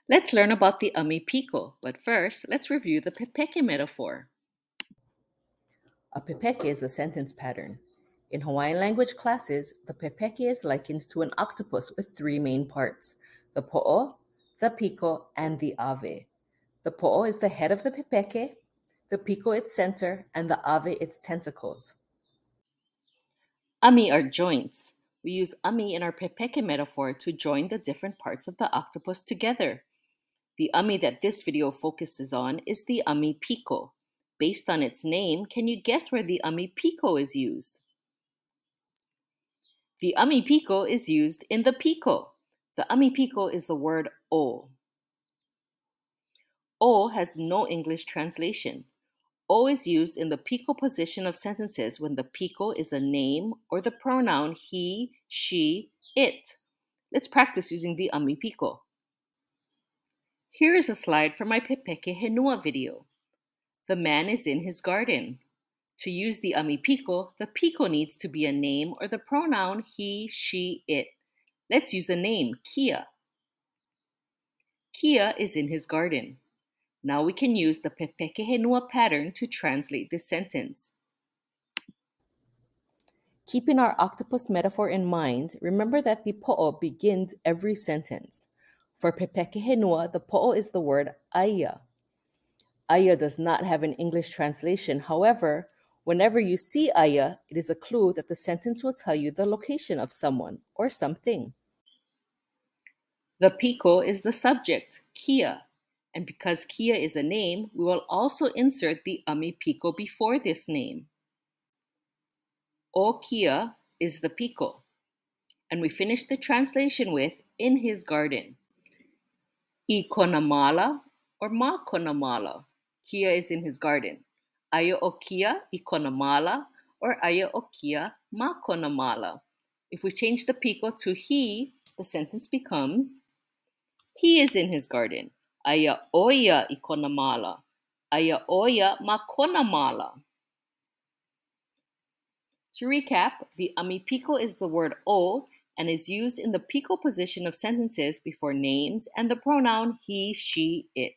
Let's learn about the ʻAmi Piko, but first, let's review the pepeke metaphor. A pepeke is a sentence pattern. In Hawaiian language classes, the pepeke is likened to an octopus with three main parts: the po'o, the piko, and the ave. The po'o is the head of the pepeke, the piko its center, and the ave its tentacles. ʻAmi are joints. We use ʻAmi in our pepeke metaphor to join the different parts of the octopus together. The ʻAmi that this video focuses on is the ʻAmi Piko. Based on its name, can you guess where the ʻAmi Piko is used? The ʻAmi Piko is used in the Piko. The ʻAmi Piko is the word o. O has no English translation. O is used in the Piko position of sentences when the Piko is a name or the pronoun he, she, it. Let's practice using the ʻAmi Piko. Here is a slide from my pepeke henua video. The man is in his garden. To use the ʻAmi Piko, the Piko needs to be a name or the pronoun he, she, it. Let's use a name, Kia. Kia is in his garden. Now we can use the pepeke henua pattern to translate this sentence. Keeping our octopus metaphor in mind, remember that the po'o begins every sentence. For pepeke henua, the po'o is the word aia. Aia does not have an English translation. However, whenever you see aia, it is a clue that the sentence will tell you the location of someone or something. The Piko is the subject, Kia. And because Kia is a name, we will also insert the ʻAmi Piko before this name. O Kia is the Piko. And we finish the translation with in his garden. I konamala or ma konamala. Kia is in his garden. Aia o Kia I konamala or aia o Kia ma konamala. If we change the Piko to he, the sentence becomes he is in his garden. Aia oia I konamala. Aia oia ma konamala. To recap, the ʻAmi Piko is the word o and is used in the Piko position of sentences before names and the pronoun he, she, it.